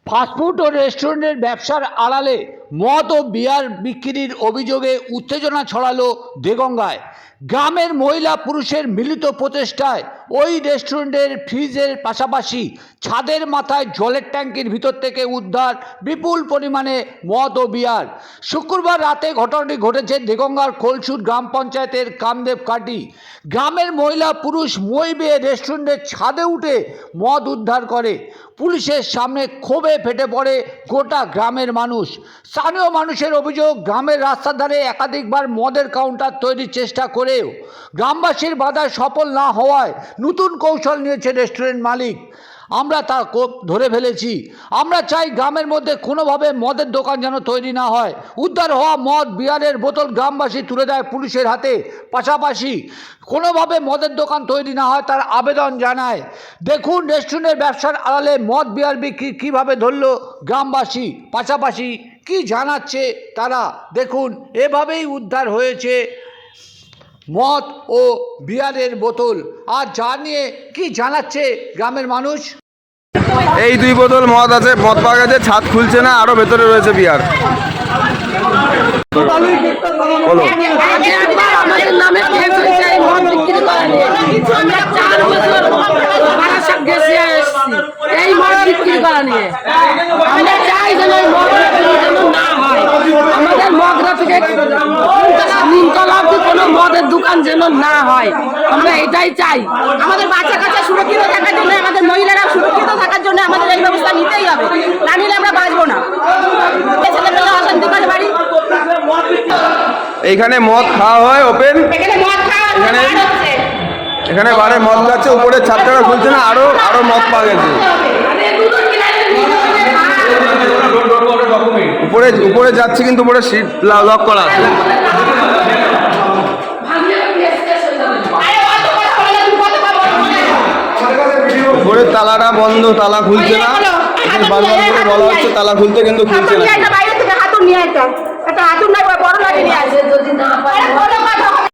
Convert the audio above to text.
Fast food ও রেস্টুরেন্টের ব্যবসার আড়ালে মদ ও বিয়ার বিক্রির অভিযোগে উত্তেজনা ছড়ালো দেগঙ্গায়। গ্রামের মহিলা পুরুষের মিলিত প্রচেষ্টায় ওই রেস্টুরেন্টের ফ্রিজের পাশাপাশি ছাদের মাথায় জলের ট্যাঙ্কির ভিতর থেকে উদ্ধার বিপুল পরিমাণে মদ ও বিয়ার। শুক্রবার রাতে ঘটনাটি ঘটেছে দেগঙ্গার খোলসুর গ্রাম পঞ্চায়েতের কামদেব কাটি। গ্রামের মহিলা পুরুষ মই বেয়ে রেস্টুরেন্টের ছাদে উঠে মদ উদ্ধার করে। পুলিশের সামনে ক্ষোভে ফেটে পড়ে গোটা গ্রামের মানুষ। স্থানীয় মানুষের অভিযোগ, গ্রামের রাস্তার ধারে একাধিকবার মদের কাউন্টার তৈরির চেষ্টা করেও গ্রামবাসীর বাধায় সফল না হওয়ায় নতুন কৌশল নিয়েছে রেস্টুরেন্ট মালিক। আমরা তা ধরে ফেলেছি। আমরা চাই গ্রামের মধ্যে কোনোভাবে মদের দোকান যেন তৈরি না হয়। উদ্ধার হওয়া মদ বিয়ারের বোতল গ্রামবাসী তুলে দেয় পুলিশের হাতে। পাশাপাশি কোনোভাবে মদের দোকান তৈরি না হয় তার আবেদন জানায়। দেখুন রেস্টুরেন্টের ব্যবসার আড়ালে মদ বিয়ার বিক্রি কীভাবে ধরল গ্রামবাসী, পাশাপাশি কি জানাচ্ছে তারা। দেখুন, এভাবেই উদ্ধার হয়েছে মদ ও বিয়ারের বোতল। আর যা নিয়ে কি জানাচ্ছে গ্রামের মানুষ। এই 2 বোতল মদ আছে, মদ পাওয়া গেছে, ছাদ খুলছে না, আরো ভেতরে রয়েছে বিয়ার। বলো। আমাদের নামে কেস হয়েছে এই মদ বিক্রি করা নিয়ে। আমরা 4 বছর বারাসাত গেছি এসেছি এই মদ বিক্রি করা নিয়ে। আমরা চাই যেন এই মদ বিক্রি যেন না হয়। আমাদের মগরা থেকে নিমতলা অব্দি কোনো মদের দোকান যেন না হয়, আমরা এটাই চাই। আমাদের বাচ্চা কাচ্চা সুরক্ষিত থাকার জন্য, আমাদের মহিলারা সুরক্ষিত থাকার জন্য আমাদের এই ব্যবস্থা নিতেই হবে, না নিলে আমরা বাঁচবো না। ছেলেমেয়েরা অশান্তি করে বাড়ি। এইখানে মদ খাওয়া হয় ওপেন, এখানে বারে মদ যাচ্ছে, উপরে ছাদটা খুলছে না, আরো মদ পাওয়া গেছে। উপরে যাচ্ছে কিন্তু উপরে সিট লক করা আছে। উপরে তালাটা বন্ধ, তালা খুলছে না। বারবার করে বলা হচ্ছে তালা খুলতে, কিন্তু খুলছে না। বাইরে থেকে হাতুড় নিয়ে আসতাম, একটা হাতুড় নাই বড় লাগে নিয়ে আসে। যদি না পারে